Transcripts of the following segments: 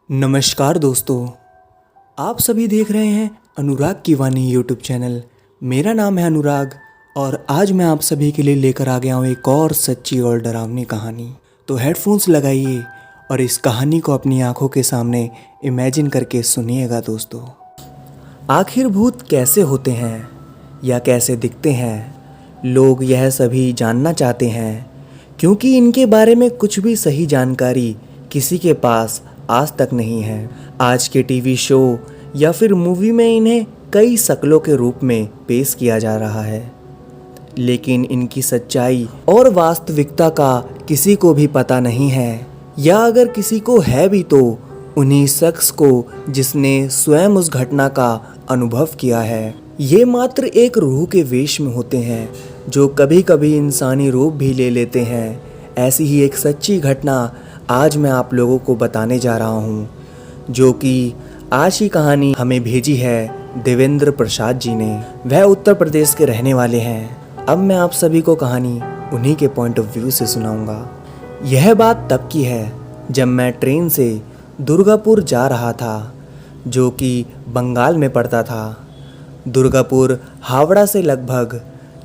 नमस्कार दोस्तों, आप सभी देख रहे हैं अनुराग की वाणी यूट्यूब चैनल। मेरा नाम है अनुराग और आज मैं आप सभी के लिए लेकर आ गया हूँ एक और सच्ची और डरावनी कहानी। तो हेडफोन्स लगाइए और इस कहानी को अपनी आंखों के सामने इमेजिन करके सुनिएगा दोस्तों। आखिर भूत कैसे होते हैं या कैसे दिखते हैं, लोग यह सभी जानना चाहते हैं, क्योंकि इनके बारे में कुछ भी सही जानकारी किसी के पास आज तक नहीं है। आज के टीवी शो या फिर मूवी में इन्हें कई शक्लों के रूप में पेश किया जा रहा है, लेकिन इनकी सच्चाई और वास्तविकता का किसी को भी पता नहीं है, या अगर किसी को है भी तो उन्हीं शख्स को जिसने स्वयं उस घटना का अनुभव किया है। ये मात्र एक रूह के वेश में होते हैं जो कभी कभी इंसानी रूप भी ले लेते हैं। ऐसी ही एक सच्ची घटना आज मैं आप लोगों को बताने जा रहा हूँ, जो कि आज की कहानी हमें भेजी है देवेंद्र प्रसाद जी ने। वह उत्तर प्रदेश के रहने वाले हैं। अब मैं आप सभी को कहानी उन्हीं के पॉइंट ऑफ व्यू से सुनाऊंगा। यह बात तब की है जब मैं ट्रेन से दुर्गापुर जा रहा था, जो कि बंगाल में पड़ता था। दुर्गापुर हावड़ा से लगभग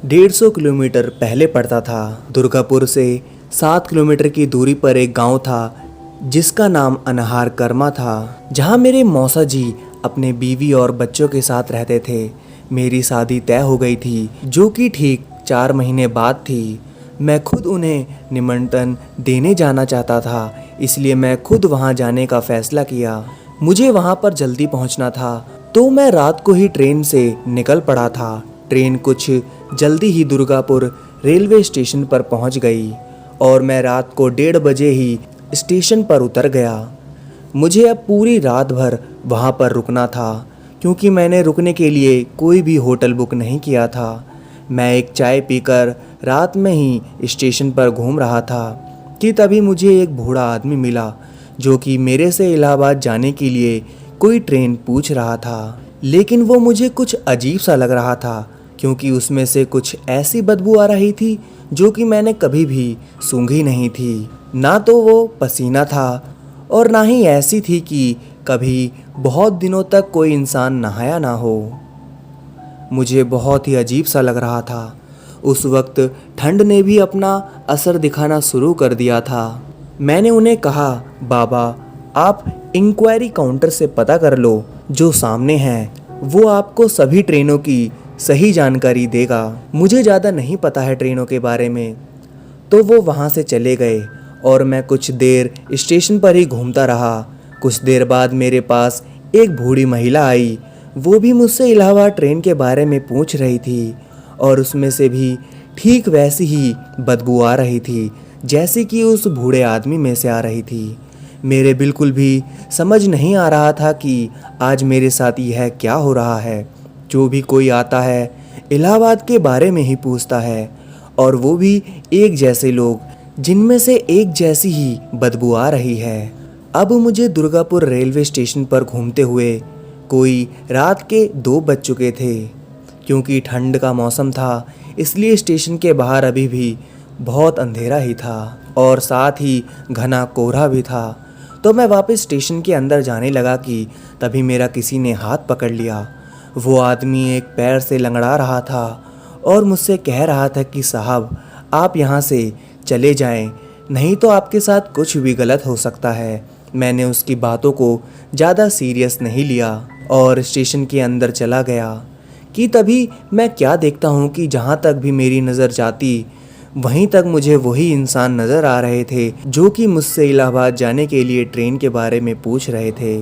150 किलोमीटर पहले पड़ता था। दुर्गापुर से 7 किलोमीटर की दूरी पर एक गांव था जिसका नाम अनहार कर्मा था, जहां मेरे मौसा जी अपने बीवी और बच्चों के साथ रहते थे। मेरी शादी तय हो गई थी, जो कि ठीक 4 महीने बाद थी। मैं खुद उन्हें निमंत्रण देने जाना चाहता था, इसलिए मैं खुद वहां जाने का फैसला किया। मुझे वहां पर जल्दी पहुंचना था, तो मैं रात को ही ट्रेन से निकल पड़ा था। ट्रेन कुछ जल्दी ही दुर्गापुर रेलवे स्टेशन पर पहुंच गई और मैं रात को 1:30 बजे ही स्टेशन पर उतर गया। मुझे अब पूरी रात भर वहाँ पर रुकना था, क्योंकि मैंने रुकने के लिए कोई भी होटल बुक नहीं किया था। मैं एक चाय पीकर रात में ही स्टेशन पर घूम रहा था कि तभी मुझे एक बूढ़ा आदमी मिला, जो कि मेरे से इलाहाबाद जाने के लिए कोई ट्रेन पूछ रहा था। लेकिन वो मुझे कुछ अजीब सा लग रहा था, क्योंकि उसमें से कुछ ऐसी बदबू आ रही थी जो कि मैंने कभी भी सूंघी नहीं थी। ना तो वो पसीना था और ना ही ऐसी थी कि कभी बहुत दिनों तक कोई इंसान नहाया ना हो। मुझे बहुत ही अजीब सा लग रहा था। उस वक्त ठंड ने भी अपना असर दिखाना शुरू कर दिया था। मैंने उन्हें कहा, बाबा आप इंक्वायरी काउंटर से पता कर लो, जो सामने है वो आपको सभी ट्रेनों की सही जानकारी देगा। मुझे ज़्यादा नहीं पता है ट्रेनों के बारे में। तो वो वहाँ से चले गए और मैं कुछ देर स्टेशन पर ही घूमता रहा। कुछ देर बाद मेरे पास एक बूढ़ी महिला आई। वो भी मुझसे इलाहाबाद ट्रेन के बारे में पूछ रही थी और उसमें से भी ठीक वैसी ही बदबू आ रही थी जैसी कि उस बूढ़े आदमी में से आ रही थी। मेरे बिल्कुल भी समझ नहीं आ रहा था कि आज मेरे साथ यह क्या हो रहा है। जो भी कोई आता है इलाहाबाद के बारे में ही पूछता है, और वो भी एक जैसे लोग, जिनमें से एक जैसी ही बदबू आ रही है। अब मुझे दुर्गापुर रेलवे स्टेशन पर घूमते हुए कोई रात के 2 बज चुके थे। क्योंकि ठंड का मौसम था, इसलिए स्टेशन के बाहर अभी भी बहुत अंधेरा ही था और साथ ही घना कोहरा भी था। तो मैं वापस स्टेशन के अंदर जाने लगा कि तभी मेरा किसी ने हाथ पकड़ लिया। वो आदमी एक पैर से लंगड़ा रहा था और मुझसे कह रहा था कि साहब आप यहाँ से चले जाएं, नहीं तो आपके साथ कुछ भी गलत हो सकता है। मैंने उसकी बातों को ज़्यादा सीरियस नहीं लिया और स्टेशन के अंदर चला गया कि तभी मैं क्या देखता हूँ कि जहाँ तक भी मेरी नज़र जाती, वहीं तक मुझे वही इंसान नज़र आ रहे थे जो कि मुझसे इलाहाबाद जाने के लिए ट्रेन के बारे में पूछ रहे थे।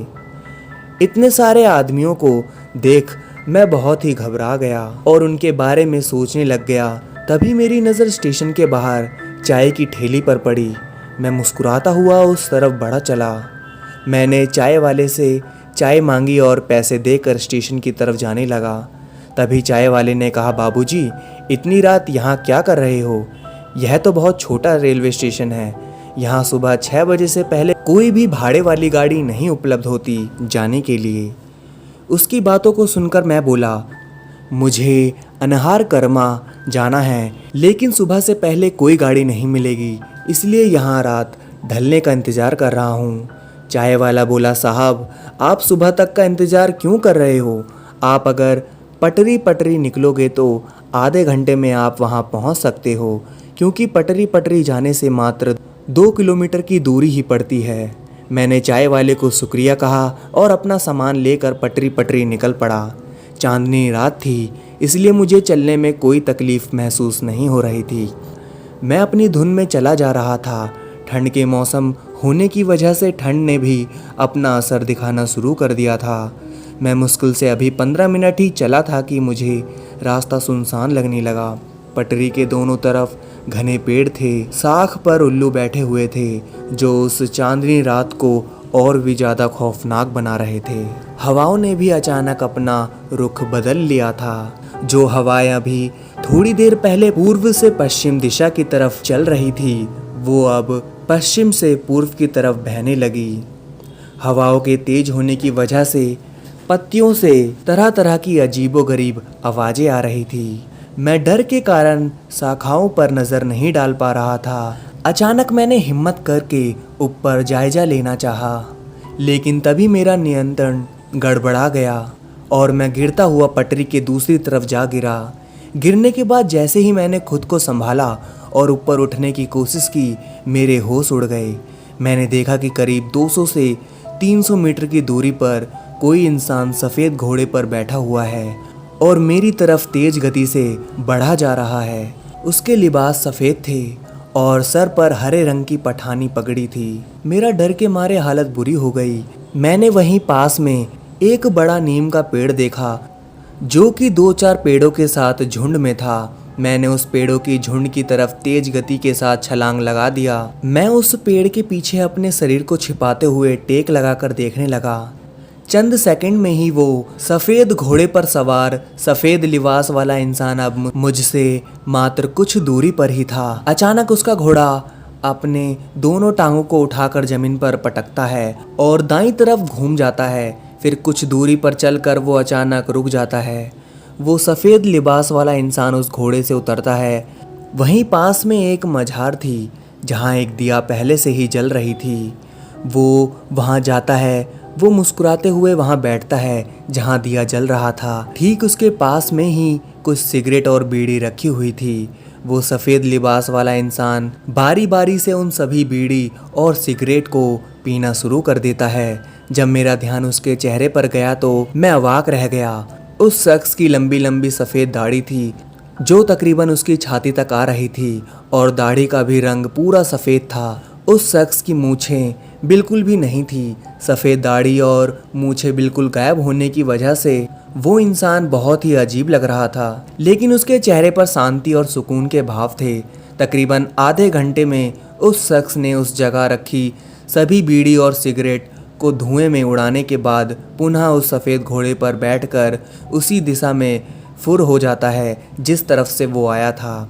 इतने सारे आदमियों को देख मैं बहुत ही घबरा गया और उनके बारे में सोचने लग गया। तभी मेरी नज़र स्टेशन के बाहर चाय की ठेली पर पड़ी। मैं मुस्कुराता हुआ उस तरफ बढ़ा चला। मैंने चाय वाले से चाय मांगी और पैसे देकर स्टेशन की तरफ जाने लगा। तभी चाय वाले ने कहा, बाबूजी इतनी रात यहाँ क्या कर रहे हो? यह तो बहुत छोटा रेलवे स्टेशन है। यहाँ सुबह 6 बजे से पहले कोई भी भाड़े वाली गाड़ी नहीं उपलब्ध होती जाने के लिए। उसकी बातों को सुनकर मैं बोला, मुझे अनहार कर्मा जाना है, लेकिन सुबह से पहले कोई गाड़ी नहीं मिलेगी, इसलिए यहाँ रात ढलने का इंतज़ार कर रहा हूँ। चाय वाला बोला, साहब आप सुबह तक का इंतज़ार क्यों कर रहे हो? आप अगर पटरी पटरी निकलोगे तो आधे घंटे में आप वहाँ पहुँच सकते हो, क्योंकि पटरी पटरी जाने से मात्र 2 किलोमीटर की दूरी ही पड़ती है। मैंने चाय वाले को शुक्रिया कहा और अपना सामान लेकर पटरी पटरी निकल पड़ा। चांदनी रात थी, इसलिए मुझे चलने में कोई तकलीफ़ महसूस नहीं हो रही थी। मैं अपनी धुन में चला जा रहा था। ठंड के मौसम होने की वजह से ठंड ने भी अपना असर दिखाना शुरू कर दिया था। मैं मुश्किल से अभी 15 मिनट ही चला था कि मुझे रास्ता सुनसान लगने लगा। पटरी के दोनों तरफ घने पेड़ थे, साख पर उल्लू बैठे हुए थे, जो उस चांदनी रात को और भी ज़्यादा खौफनाक बना रहे थे। हवाओं ने भी अचानक अपना रुख बदल लिया था। जो हवाएं अभी थोड़ी देर पहले पूर्व से पश्चिम दिशा की तरफ चल रही थी, वो अब पश्चिम से पूर्व की तरफ बहने लगी। हवाओं के तेज होने की वजह से पत्तियों से तरह तरह की अजीबोगरीब आवाज़ें आ रही थी। मैं डर के कारण शाखाओं पर नज़र नहीं डाल पा रहा था। अचानक मैंने हिम्मत करके ऊपर जायजा लेना चाहा, लेकिन तभी मेरा नियंत्रण गड़बड़ा गया और मैं गिरता हुआ पटरी के दूसरी तरफ जा गिरा। गिरने के बाद जैसे ही मैंने खुद को संभाला और ऊपर उठने की कोशिश की, मेरे होश उड़ गए। मैंने देखा कि करीब 200 से 300 मीटर की दूरी पर कोई इंसान सफ़ेद घोड़े पर बैठा हुआ है और मेरी तरफ तेज गति से बढ़ा जा रहा है। उसके लिबास सफ़ेद थे और सर पर हरे रंग की पठानी पगड़ी थी। मेरा डर के मारे हालत बुरी हो गई। मैंने वहीं पास में एक बड़ा नीम का पेड़ देखा, जो कि 2-4 पेड़ों के साथ झुंड में था। मैंने उस पेड़ों की झुंड की तरफ तेज गति के साथ छलांग लगा दिया। मैं उस पेड़ के पीछे अपने शरीर को छिपाते हुए टेक लगाकर देखने लगा। चंद सेकंड में ही वो सफ़ेद घोड़े पर सवार सफ़ेद लिबास वाला इंसान अब मुझसे मात्र कुछ दूरी पर ही था। अचानक उसका घोड़ा अपने दोनों टांगों को उठाकर ज़मीन पर पटकता है और दाईं तरफ घूम जाता है। फिर कुछ दूरी पर चलकर वो अचानक रुक जाता है। वो सफ़ेद लिबास वाला इंसान उस घोड़े से उतरता है। वहीं पास में एक मझार थी, जहाँ एक दिया पहले से ही जल रही थी। वो वहाँ जाता है। वो मुस्कुराते हुए वहाँ बैठता है जहाँ दिया जल रहा था। ठीक उसके पास में ही कुछ सिगरेट और बीड़ी रखी हुई थी। वो सफ़ेद लिबास वाला इंसान बारी बारी से उन सभी बीड़ी और सिगरेट को पीना शुरू कर देता है। जब मेरा ध्यान उसके चेहरे पर गया तो मैं अवाक रह गया। उस शख्स की लंबी लंबी सफ़ेद दाढ़ी थी, जो तकरीबन उसकी छाती तक आ रही थी, और दाढ़ी का भी रंग पूरा सफ़ेद था। उस शख्स की मूछें बिल्कुल भी नहीं थी। सफ़ेद दाढ़ी और मूछें बिल्कुल गायब होने की वजह से वो इंसान बहुत ही अजीब लग रहा था, लेकिन उसके चेहरे पर शांति और सुकून के भाव थे। तकरीबन आधे घंटे में उस शख्स ने उस जगह रखी सभी बीड़ी और सिगरेट को धुएं में उड़ाने के बाद पुनः उस सफ़ेद घोड़े पर बैठकर उसी दिशा में फुर हो जाता है जिस तरफ से वो आया था।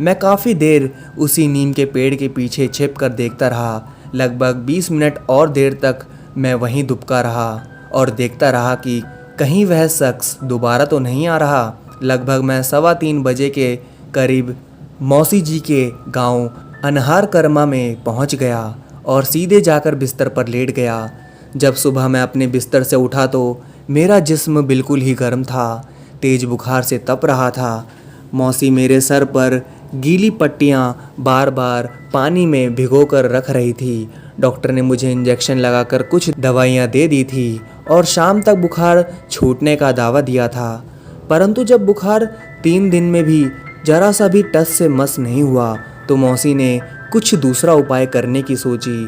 मैं काफ़ी देर उसी नीम के पेड़ के पीछे छिप कर देखता रहा। लगभग 20 मिनट और देर तक मैं वहीं दुबका रहा और देखता रहा कि कहीं वह शख्स दोबारा तो नहीं आ रहा। लगभग मैं 3:15 बजे के करीब मौसी जी के गांव अनहार कर्मा में पहुंच गया और सीधे जाकर बिस्तर पर लेट गया। जब सुबह मैं अपने बिस्तर से उठा तो मेरा जिस्म बिल्कुल ही गर्म था, तेज बुखार से तप रहा था। मौसी मेरे सर पर गीली पट्टियाँ बार बार पानी में भिगोकर रख रही थी। डॉक्टर ने मुझे इंजेक्शन लगाकर कुछ दवाइयाँ दे दी थी और शाम तक बुखार छूटने का दावा दिया था। परंतु जब बुखार 3 दिन में भी जरा सा भी टस से मस नहीं हुआ तो मौसी ने कुछ दूसरा उपाय करने की सोची।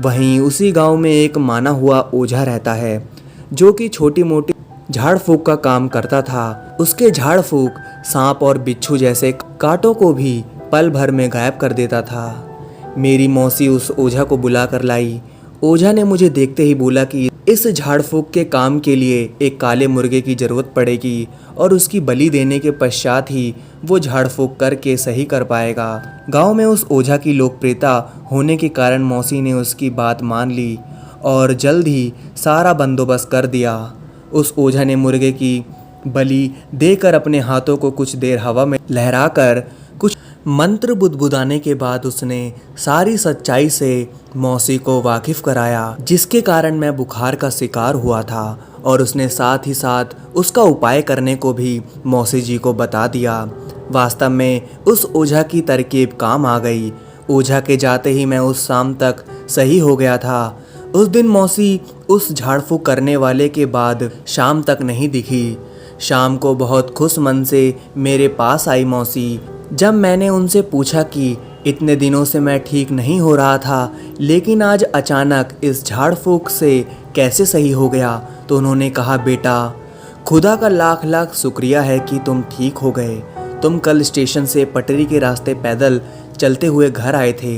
वहीं उसी गांव में एक माना हुआ ओझा रहता है, जो कि छोटी मोटी झाड़ फूक का काम करता था। उसके झाड़ फूक सांप और बिच्छू जैसे कांटों को भी पल भर में गायब कर देता था। मेरी मौसी उस ओझा को बुला कर लाई। ओझा ने मुझे देखते ही बोला कि इस झाड़ फूक के काम के लिए एक काले मुर्गे की ज़रूरत पड़ेगी और उसकी बलि देने के पश्चात ही वो झाड़ फूक करके सही कर पाएगा। गांव में उस ओझा की लोकप्रियता होने के कारण मौसी ने उसकी बात मान ली और जल्द ही सारा बंदोबस्त कर दिया। उस ओझा ने मुर्गे की बलि देकर अपने हाथों को कुछ देर हवा में लहराकर कुछ मंत्र बुदबुदाने के बाद उसने सारी सच्चाई से मौसी को वाकिफ कराया, जिसके कारण मैं बुखार का शिकार हुआ था। और उसने साथ ही साथ उसका उपाय करने को भी मौसी जी को बता दिया। वास्तव में उस ओझा की तरकीब काम आ गई। ओझा के जाते ही मैं उस शाम तक सही हो गया था। उस दिन मौसी उस झाड़ फूक करने वाले के बाद शाम तक नहीं दिखी। शाम को बहुत खुश मन से मेरे पास आई मौसी। जब मैंने उनसे पूछा कि इतने दिनों से मैं ठीक नहीं हो रहा था, लेकिन आज अचानक इस झाड़ फूक से कैसे सही हो गया, तो उन्होंने कहा, बेटा खुदा का लाख लाख शुक्रिया है कि तुम ठीक हो गए। तुम कल स्टेशन से पटरी के रास्ते पैदल चलते हुए घर आए थे,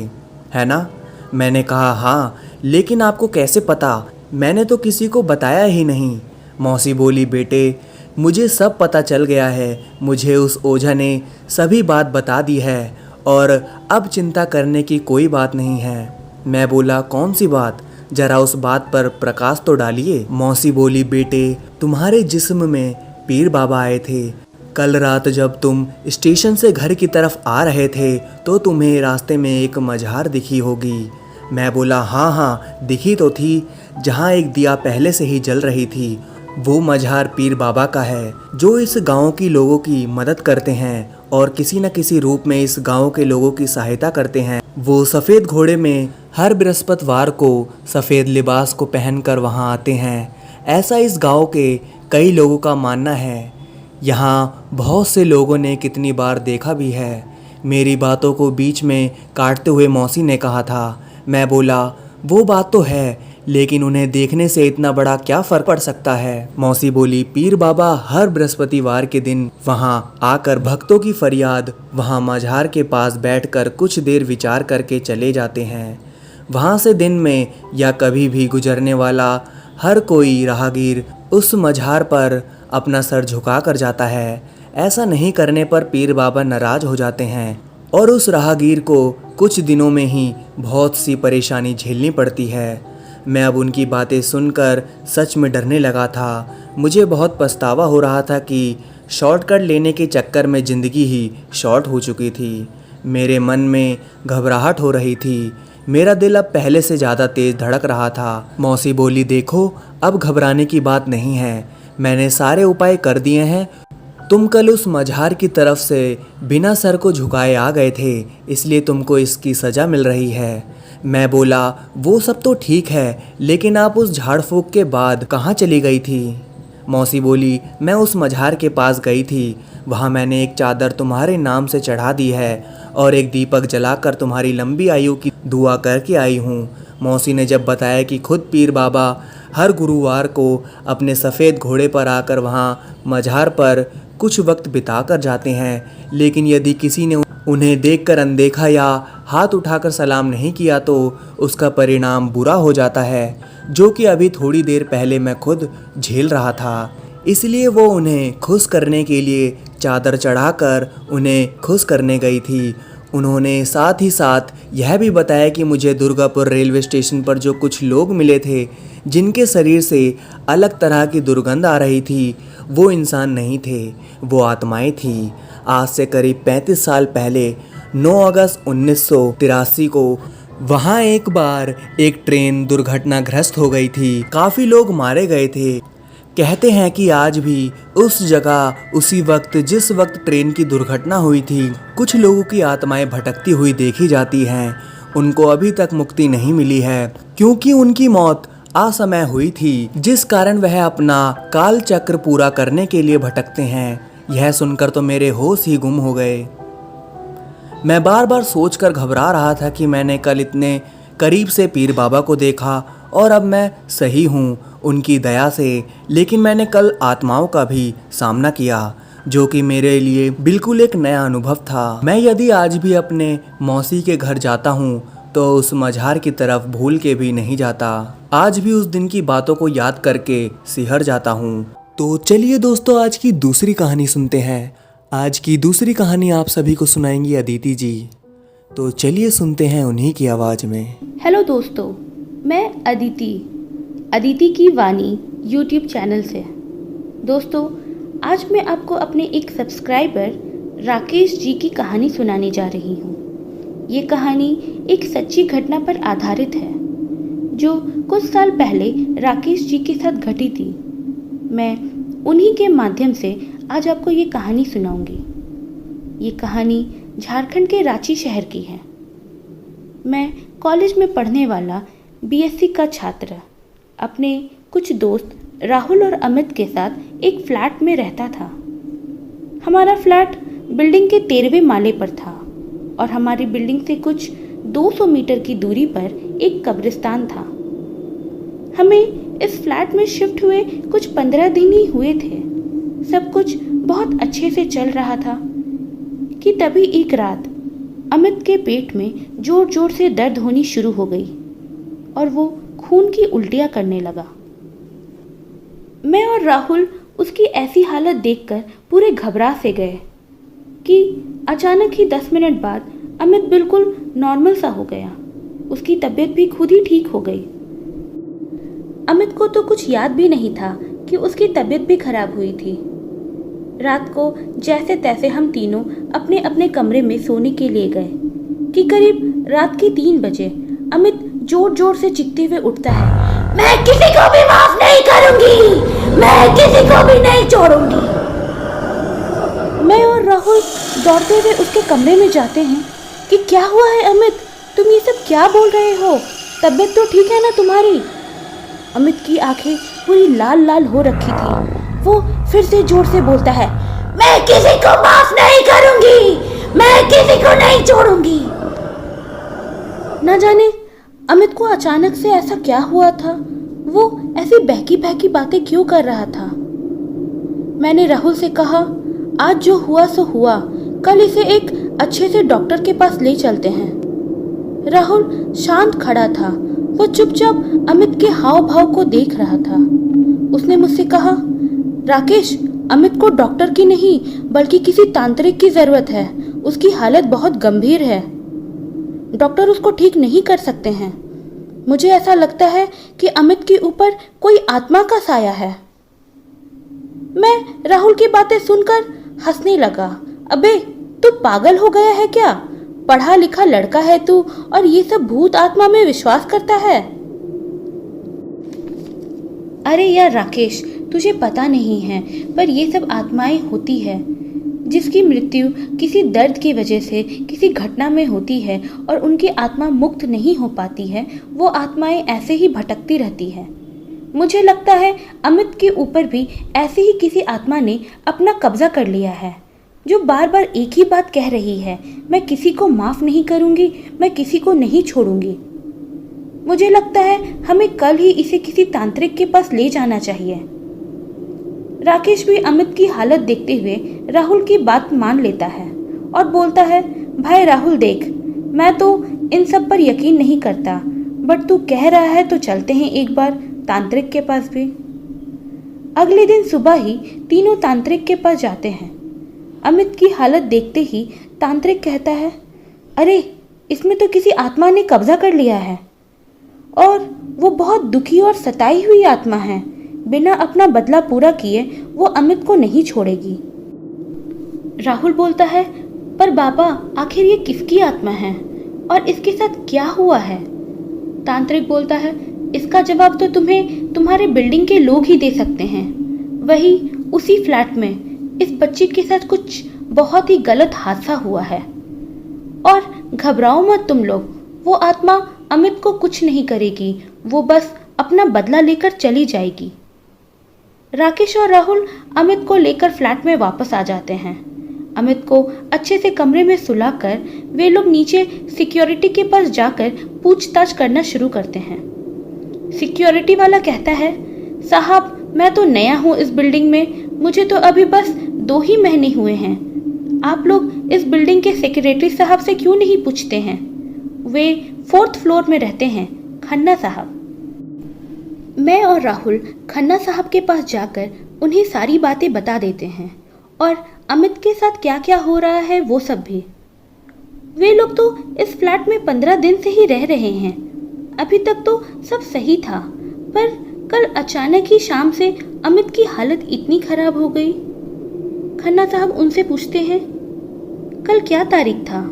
है ना? मैंने कहा, हाँ, लेकिन आपको कैसे पता? मैंने तो किसी को बताया ही नहीं। मौसी बोली, बेटे मुझे सब पता चल गया है। मुझे उस ओझा ने सभी बात बता दी है और अब चिंता करने की कोई बात नहीं है। मैं बोला, कौन सी बात? जरा उस बात पर प्रकाश तो डालिए। मौसी बोली, बेटे तुम्हारे जिस्म में पीर बाबा आए थे। कल रात जब तुम स्टेशन से घर की तरफ आ रहे थे तो तुम्हें रास्ते में एक मझार दिखी होगी। मैं बोला, हाँ हाँ दिखी तो थी, जहाँ एक दिया पहले से ही जल रही थी। वो मझार पीर बाबा का है, जो इस गांव की लोगों की मदद करते हैं और किसी न किसी रूप में इस गांव के लोगों की सहायता करते हैं। वो सफ़ेद घोड़े में हर बृहस्पतिवार को सफ़ेद लिबास को पहनकर वहां आते हैं। ऐसा इस गांव के कई लोगों का मानना है। यहाँ बहुत से लोगों ने कितनी बार देखा भी है। मेरी बातों को बीच में काटते हुए मौसी ने कहा था। मैं बोला, वो बात तो है, लेकिन उन्हें देखने से इतना बड़ा क्या फ़र्क पड़ सकता है? मौसी बोली, पीर बाबा हर बृहस्पतिवार के दिन वहाँ आकर भक्तों की फरियाद वहाँ मझार के पास बैठकर कुछ देर विचार करके चले जाते हैं। वहाँ से दिन में या कभी भी गुजरने वाला हर कोई राहगीर उस मझार पर अपना सर झुका कर जाता है। ऐसा नहीं करने पर पीर बाबा नाराज हो जाते हैं और उस राहगीर को कुछ दिनों में ही बहुत सी परेशानी झेलनी पड़ती है। मैं अब उनकी बातें सुनकर सच में डरने लगा था। मुझे बहुत पछतावा हो रहा था कि शॉर्टकट लेने के चक्कर में ज़िंदगी ही शॉर्ट हो चुकी थी। मेरे मन में घबराहट हो रही थी। मेरा दिल अब पहले से ज़्यादा तेज़ धड़क रहा था। मौसी बोली, देखो अब घबराने की बात नहीं है, मैंने सारे उपाय कर दिए हैं। तुम कल उस मझार की तरफ से बिना सर को झुकाए आ गए थे, इसलिए तुमको इसकी सज़ा मिल रही है। मैं बोला, वो सब तो ठीक है, लेकिन आप उस झाड़ फूक के बाद कहाँ चली गई थी? मौसी बोली, मैं उस मझार के पास गई थी। वहाँ मैंने एक चादर तुम्हारे नाम से चढ़ा दी है और एक दीपक जलाकर तुम्हारी लंबी आयु की दुआ करके आई हूँ। मौसी ने जब बताया कि खुद पीर बाबा हर गुरुवार को अपने सफ़ेद घोड़े पर आकर वहाँ मझार पर कुछ वक्त बिता कर जाते हैं, लेकिन यदि किसी ने उन्हें देखकर अनदेखा या हाथ उठाकर सलाम नहीं किया तो उसका परिणाम बुरा हो जाता है, जो कि अभी थोड़ी देर पहले मैं खुद झेल रहा था। इसलिए वो उन्हें खुश करने के लिए चादर चढ़ाकर उन्हें खुश करने गई थी। उन्होंने साथ ही साथ यह भी बताया कि मुझे दुर्गापुर रेलवे स्टेशन पर जो कुछ लोग मिले थे, जिनके शरीर से अलग तरह की दुर्गंध आ रही थी, वो इंसान नहीं थे, वो आत्माएं थी। आज से करीब 35 साल पहले 9 अगस्त 1983 को वहाँ एक बार एक ट्रेन दुर्घटनाग्रस्त हो गई थी। काफ़ी लोग मारे गए थे। कहते हैं कि आज भी उस जगह उसी वक्त जिस वक्त ट्रेन की दुर्घटना हुई थी, कुछ लोगों की आत्माएं भटकती हुई देखी जाती हैं। उनको अभी तक मुक्ति नहीं मिली है, क्योंकि उनकी मौत असमय हुई थी, जिस कारण वह अपना काल चक्र पूरा करने के लिए भटकते हैं। यह सुनकर तो मेरे होश ही गुम हो गए। मैं बार बार सोचकर घबरा रहा था कि मैंने कल इतने करीब से पीर बाबा को देखा और अब मैं सही हूँ उनकी दया से, लेकिन मैंने कल आत्माओं का भी सामना किया, जो कि मेरे लिए बिल्कुल एक नया अनुभव था। मैं यदि आज भी अपने मौसी के घर जाता हूँ तो उस मझार की तरफ भूल के भी नहीं जाता। आज भी उस दिन की बातों को याद करके सिहर जाता हूँ। तो चलिए दोस्तों, आज की दूसरी कहानी सुनते हैं। आज की दूसरी कहानी आप सभी को सुनाएंगी अदिति जी। तो चलिए सुनते हैं उन्हीं की आवाज़ में। हेलो दोस्तों, मैं अदिति की वाणी यूट्यूब चैनल से। दोस्तों, आज मैं आपको अपने एक सब्सक्राइबर राकेश जी की कहानी सुनाने जा रही हूँ। ये कहानी एक सच्ची घटना पर आधारित है जो कुछ साल पहले राकेश जी के साथ घटी थी। मैं उन्हीं के माध्यम से आज आपको ये कहानी सुनाऊंगी। ये कहानी झारखंड के रांची शहर की है। मैं कॉलेज में पढ़ने वाला बीएससी का छात्र अपने कुछ दोस्त राहुल और अमित के साथ एक फ्लैट में रहता था। हमारा फ्लैट बिल्डिंग के 13वें माले पर था और हमारी बिल्डिंग से कुछ 200 मीटर की दूरी पर एक कब्रिस्तान था। हमें इस फ्लैट में शिफ्ट हुए कुछ 15 दिन ही हुए थे। सब कुछ बहुत अच्छे से चल रहा था कि तभी एक रात अमित के पेट में जोर जोर से दर्द होनी शुरू हो गई और वो खून की उल्टियाँ करने लगा। मैं और राहुल उसकी ऐसी हालत देखकर पूरे घबरा से गए कि अचानक ही 10 मिनट बाद अमित बिल्कुल नॉर्मल सा हो गया। उसकी तबीयत भी खुद ही ठीक हो गई। अमित को तो कुछ याद भी नहीं था कि उसकी तबीयत भी खराब हुई थी। रात को जैसे तैसे हम तीनों अपने अपने कमरे में सोने के लिए गए कि करीब रात के 3 बजे अमित जोर जोर से चीखते हुए उठता है, मैं किसी को भी माफ नहीं करूंगी, मैं किसी को भी नहीं छोड़ूंगी। मैं और राहुल दौड़ते हुए उसके कमरे में जाते हैं कि क्या हुआ है अमित, तुम ये सब क्या बोल रहे हो, तबीयत तो ठीक है ना तुम्हारी। अमित की आंखें पूरी लाल लाल हो रखी थी। वो फिर से जोर से बोलता है, मैं किसी को माफ नहीं करूंगी, मैं किसी को नहीं छोड़ूंगी। न जाने अमित को अचानक से ऐसा क्या हुआ था। वो ऐसी बहकी बहकी बातें क्यों कर रहा था। मैंने राहुल से कहा, आज जो हुआ सो हुआ, कल इसे एक अच्छे से डॉक्टर के पास ले चलते हैं। राहुल शांत खड़ा था। वो चुपचाप अमित के हाव भाव को देख रहा था। उसने मुझसे कहा, राकेश, अमित को डॉक्टर की नहीं बल्कि किसी तांत्रिक की जरूरत है। उसकी हालत बहुत गंभीर है। डॉक्टर उसको ठीक नहीं कर सकते हैं। मुझे ऐसा लगता है कि अमित के ऊपर कोई आत्मा का साया है। मैं राहुल की बातें सुनकर हंसने लगा। अबे, तू पागल हो गया है क्या? पढ़ा लिखा लड़का है तू और ये सब भूत आत्मा में विश्वास करता है? अरे यार राकेश, तुझे पता नहीं है, पर ये सब आत्माएं होती है। जिसकी मृत्यु किसी दर्द की वजह से किसी घटना में होती है और उनकी आत्मा मुक्त नहीं हो पाती है, वो आत्माएं ऐसे ही भटकती रहती है। मुझे लगता है अमित के ऊपर भी ऐसे ही किसी आत्मा ने अपना कब्जा कर लिया है, जो बार बार एक ही बात कह रही है, मैं किसी को माफ़ नहीं करूँगी, मैं किसी को नहीं छोड़ूंगी। मुझे लगता है हमें कल ही इसे किसी तांत्रिक के पास ले जाना चाहिए। राकेश भी अमित की हालत देखते हुए राहुल की बात मान लेता है और बोलता है, भाई राहुल देख, मैं तो इन सब पर यकीन नहीं करता, बट तू कह रहा है तो चलते हैं एक बार तांत्रिक के पास भी। अगले दिन सुबह ही तीनों तांत्रिक के पास जाते हैं। अमित की हालत देखते ही तांत्रिक कहता है, अरे इसमें तो किसी आत्मा ने कब्जा कर लिया है और वो बहुत दुखी और सताई हुई आत्मा है। बिना अपना बदला पूरा किए वो अमित को नहीं छोड़ेगी। राहुल बोलता है, पर बाबा आखिर ये किसकी आत्मा है और इसके साथ क्या हुआ है? तांत्रिक बोलता है, इसका जवाब तो तुम्हें तुम्हारे बिल्डिंग के लोग ही दे सकते हैं। वही उसी फ्लैट में इस बच्चे के साथ कुछ बहुत ही गलत हादसा हुआ है और घबराओ मत तुम लोग, वो आत्मा अमित को कुछ नहीं करेगी, वो बस अपना बदला लेकर चली जाएगी। राकेश और राहुल अमित को लेकर फ्लैट में वापस आ जाते हैं। अमित को अच्छे से कमरे में सुलाकर वे लोग नीचे सिक्योरिटी के पास जाकर पूछताछ करना शुरू करते हैं। सिक्योरिटी वाला कहता है, साहब मैं तो नया हूँ इस बिल्डिंग में, मुझे तो अभी बस 2 ही महीने हुए हैं। आप लोग इस बिल्डिंग के सेक्रेटरी साहब से क्यों नहीं पूछते हैं? वे 4th फ्लोर में रहते हैं, खन्ना साहब। मैं और राहुल खन्ना साहब के पास जाकर उन्हें सारी बातें बता देते हैं और अमित के साथ क्या क्या हो रहा है वो सब भी। वे लोग तो इस फ्लैट में 15 दिन से ही रह रहे हैं। अभी तक तो सब सही था, पर कल अचानक ही शाम से अमित की हालत इतनी खराब हो गई। खन्ना साहब उनसे पूछते हैं, कल क्या तारीख था?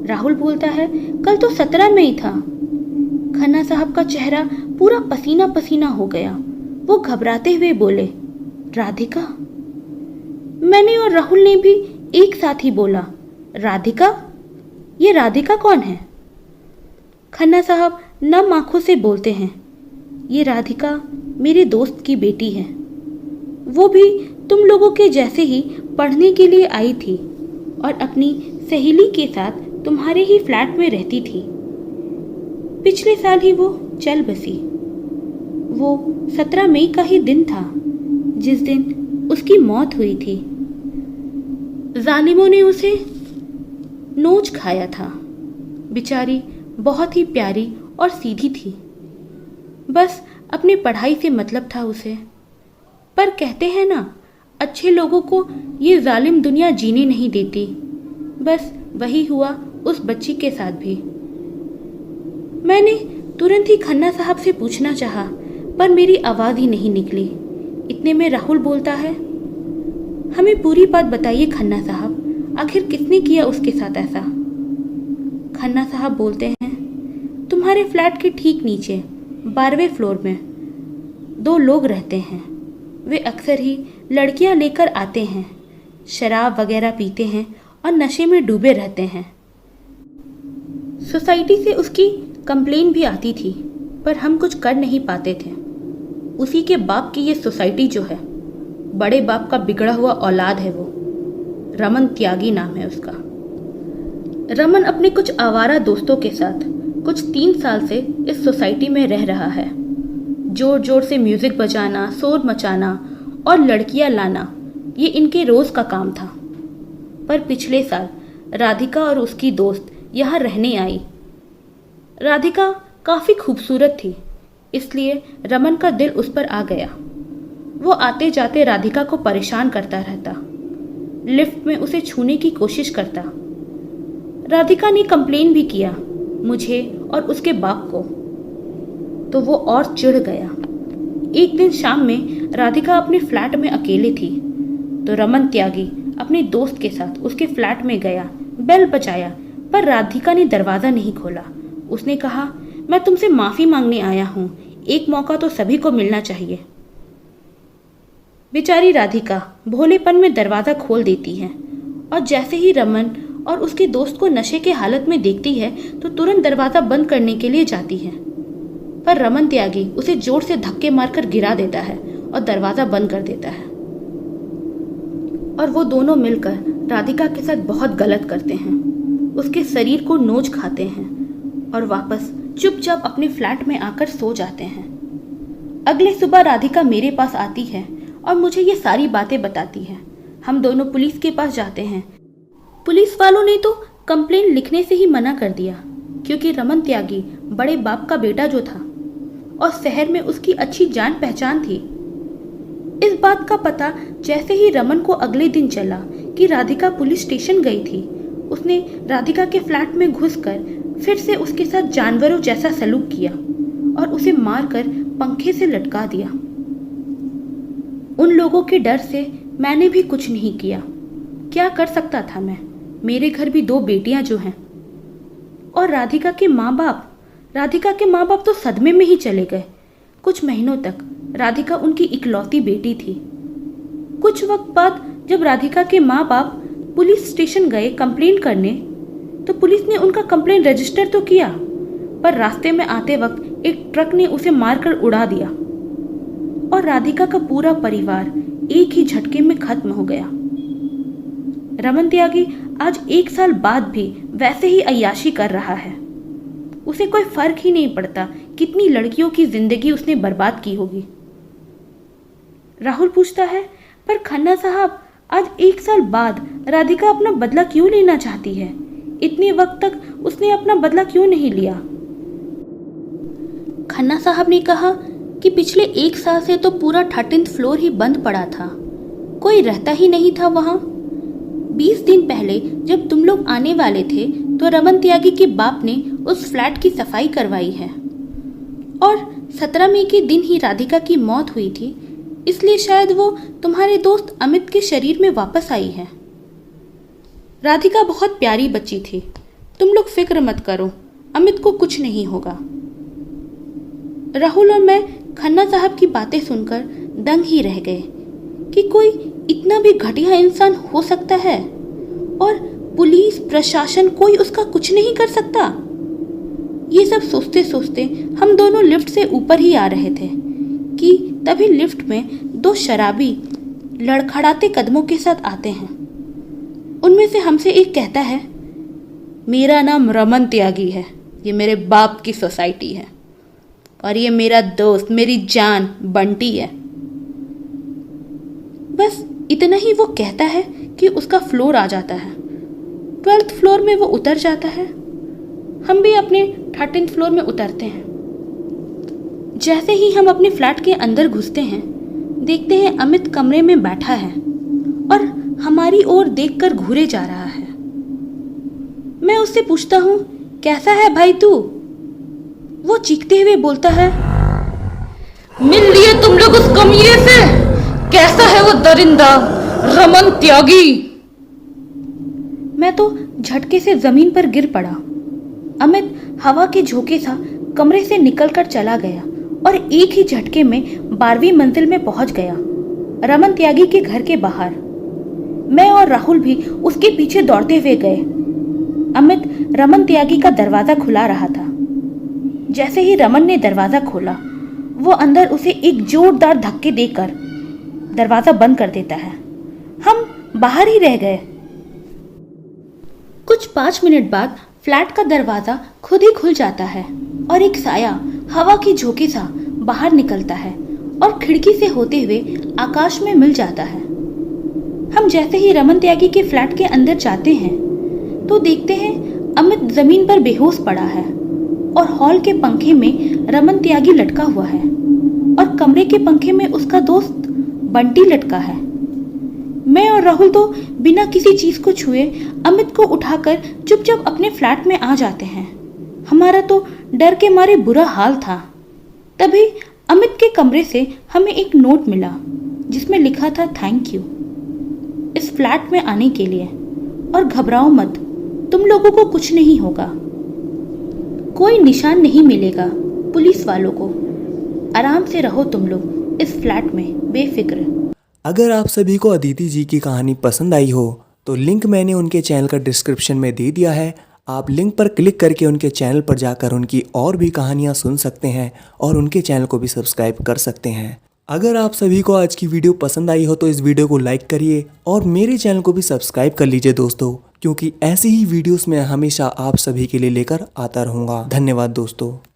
राहुल बोलता है, कल तो 17 मई था। खन्ना साहब का चेहरा पूरा पसीना पसीना हो गया। वो घबराते हुए बोले, राधिका। मैंने और राहुल ने भी एक साथ ही बोला, राधिका? ये राधिका कौन है? खन्ना साहब नम आंखों से बोलते हैं, ये राधिका मेरे दोस्त की बेटी है। वो भी तुम लोगों के जैसे ही पढ़ने के लिए आई थी और अपनी सहेली के साथ तुम्हारे ही फ्लैट में रहती थी। पिछले साल ही वो चल बसी। वो 17 मई का ही दिन था जिस दिन उसकी मौत हुई थी। जालिमों ने उसे नोच खाया था। बेचारी बहुत ही प्यारी और सीधी थी। बस अपनी पढ़ाई से मतलब था उसे। पर कहते हैं ना, अच्छे लोगों को ये जालिम दुनिया जीने नहीं देती। बस वही हुआ उस बच्ची के साथ भी। मैंने तुरंत ही खन्ना साहब से पूछना चाहा, पर मेरी आवाज़ ही नहीं निकली। इतने में राहुल बोलता है, हमें पूरी बात बताइए खन्ना साहब, आखिर किसने किया उसके साथ ऐसा? खन्ना साहब बोलते हैं, तुम्हारे फ्लैट के ठीक नीचे 12वें फ्लोर में 2 लोग रहते हैं। वे अक्सर ही लड़कियां लेकर आते हैं, शराब वगैरह पीते हैं और नशे में डूबे रहते हैं। सोसाइटी से उसकी कंप्लेन भी आती थी, पर हम कुछ कर नहीं पाते थे। उसी के बाप की ये सोसाइटी जो है, बड़े बाप का बिगड़ा हुआ औलाद है वो। रमन त्यागी नाम है उसका। रमन अपने कुछ आवारा दोस्तों के साथ कुछ 3 साल से इस सोसाइटी में रह रहा है। जोर जोर से म्यूजिक बजाना, शोर मचाना और लड़कियां लाना, ये इनके रोज का काम था। पर पिछले साल राधिका और उसकी दोस्त यहाँ रहने आई। राधिका काफी खूबसूरत थी, इसलिए रमन का दिल उस पर आ गया। वो आते जाते राधिका को परेशान करता रहता, लिफ्ट में उसे छूने की कोशिश करता। राधिका ने कंप्लेन भी किया मुझे और उसके बाप को, तो वो और चिढ़ गया। एक दिन शाम में राधिका अपने फ्लैट में अकेले थी, तो रमन त्यागी अपने दोस्त के साथ उसके फ्लैट में गया। बेल बजाया, पर राधिका ने दरवाज़ा नहीं खोला। उसने कहा, मैं तुमसे माफ़ी मांगने आया हूँ, एक मौका तो सभी को मिलना चाहिए। बेचारी राधिका भोलेपन में दरवाज़ा खोल देती है और जैसे ही रमन और उसके दोस्त को नशे के हालत में देखती है तो तुरंत दरवाज़ा बंद करने के लिए जाती है। पर रमन त्यागी उसे जोर से धक्के मारकर गिरा देता है और दरवाज़ा बंद कर देता है। और वो दोनों मिलकर राधिका के साथ बहुत गलत करते हैं, उसके शरीर को नोच खाते हैं और वापस चुपचाप अपने फ्लैट में आकर सो जाते हैं। अगले सुबह राधिका मेरे पास आती है और मुझे ये सारी बातें बताती है। हम दोनों पुलिस के पास जाते हैं। पुलिस वालों ने तो कंप्लेन लिखने से ही मना कर दिया, क्योंकि रमन त्यागी बड़े बाप का बेटा जो था और शहर में उसकी अच्छी जान पहचान थी। इस बात का पता जैसे ही रमन को अगले दिन चला कि राधिका पुलिस स्टेशन गई थी, उसने राधिका के फ्लैट में घुसकर फिर से उसके साथ जानवरों जैसा सलूक किया और उसे मारकर पंखे से लटका दिया। उन लोगों के डर से मैंने भी कुछ नहीं किया। क्या कर सकता था मैं? मेरे घर भी 2 बेटियां जो हैं, और राधिका के माँ बाप तो सदमे में ही चले गए। कुछ महीनों तक राधिका उनकी इकलौती बेटी थी। कुछ वक्त बाद जब राधिका के माँ बाप पुलिस स्टेशन गए कंप्लेन करने, तो पुलिस ने उनका कंप्लेन रजिस्टर तो किया, पर रास्ते में आते वक्त एक ट्रक ने उसे मारकर उड़ा दिया और राधिका का पूरा परिवार एक ही झटके में खत्म हो गया। रमन त्यागी आज 1 साल बाद भी वैसे ही अय्याशी कर रहा है। उसे कोई फर्क ही नहीं पड़ता कितनी लड़कियों की जिंदगी उसने बर्बाद की होगी। राहुल पूछता है, पर खन्ना साहब, आज 1 साल बाद राधिका अपना बदला क्यों लेना चाहती है? इतने वक्त तक उसने अपना बदला क्यों नहीं लिया? खन्ना साहब ने कहा कि पिछले 1 साल से तो पूरा 13th फ्लोर ही बंद पड़ा था, कोई रहता ही नहीं था वहाँ। 20 दिन पहले जब तुम लोग आने वाले थे तो रमन त्यागी के बाप ने उस फ्लैट की सफाई करवाई है, और 17 मई के दिन ही राधिका की मौत हुई थी, इसलिए शायद वो तुम्हारे दोस्त अमित के शरीर में वापस आई है। राधिका बहुत प्यारी बच्ची थी। तुम लोग फिक्र मत करो, अमित को कुछ नहीं होगा। राहुल और मैं खन्ना साहब की बातें सुनकर दंग ही रह गए कि कोई इतना भी घटिया इंसान हो सकता है और पुलिस प्रशासन कोई उसका कुछ नहीं कर सकता। ये सब सोचते सोचते हम दोनों लिफ्ट से ऊपर ही आ रहे थे कि तभी लिफ्ट में दो शराबी लड़खड़ाते कदमों के साथ आते हैं। उनमें से हमसे एक कहता है, मेरा नाम रमन त्यागी है, ये मेरे बाप की सोसाइटी है और ये मेरा दोस्त, मेरी जान बंटी है। बस इतना ही वो कहता है कि उसका फ्लोर आ जाता है। 12th फ्लोर में वो उतर जाता है। हम भी अपने 13th फ्लोर में उतरते हैं। जैसे ही हम अपने फ्लैट के अंदर घुसते हैं, देखते हैं अमित कमरे में बैठा है और हमारी ओर देखकर घूरे जा रहा है। मैं उससे पूछता हूँ, कैसा है भाई तू? वो चीखते हुए बोलता है, मिल लिए तुम लोग उस कमीने से? कैसा है वो दरिंदा रमन त्यागी? मैं तो झटके से जमीन पर गिर पड़ा। अमित हवा के झोंके सा कमरे से निकलकर चला गया और एक ही झटके में 12वीं मंजिल में पहुंच गया, रमन त्यागी के घर के बाहर। मैं और राहुल भी उसके पीछे दौड़ते हुए गए। अमित रमन त्यागी का दरवाजा खुला रहा था। जैसे ही रमन ने दरवाजा खोला, वो अंदर उसे एक जोरदार धक्के देकर दरवाजा बंद कर देता है। हम बाहर ही रह गए। कुछ 5 मिनट बाद फ्लैट का दरवाजा खुद ही खुल जाता है और एक साया हवा की झोंके सा बाहर निकलता है और खिड़की से होते हुए आकाश में मिल जाता है। हम जैसे ही रमन त्यागी के फ्लैट के अंदर जाते हैं तो देखते हैं अमित जमीन पर बेहोश पड़ा है और हॉल के पंखे में रमन त्यागी लटका हुआ है और कमरे के पंखे में उसका दोस्त बंटी लटका है। मैं और राहुल तो बिना किसी चीज को छुए अमित को उठाकर चुपचाप अपने फ्लैट में आ जाते हैं। हमारा तो डर के मारे बुरा हाल था। तभी अमित के कमरे से हमें एक नोट मिला जिसमें लिखा था, थैंक यू इस फ्लैट में आने के लिए, और घबराओ मत, तुम लोगों को कुछ नहीं होगा। कोई निशान नहीं मिलेगा पुलिस वालों को। आराम से रहो तुम लोग इस फ्लैट में बेफिक्र। अगर आप सभी को अदिति जी की कहानी पसंद आई हो तो लिंक मैंने उनके चैनल का डिस्क्रिप्शन में दे दिया है। आप लिंक पर क्लिक करके उनके चैनल पर जाकर उनकी और भी कहानियाँ सुन सकते हैं और उनके चैनल को भी सब्सक्राइब कर सकते हैं। अगर आप सभी को आज की वीडियो पसंद आई हो तो इस वीडियो को लाइक करिए और मेरे चैनल को भी सब्सक्राइब कर लीजिए दोस्तों, क्योंकि ऐसी ही वीडियोस मैं हमेशा आप सभी के लिए लेकर आता रहूँगा। धन्यवाद दोस्तों।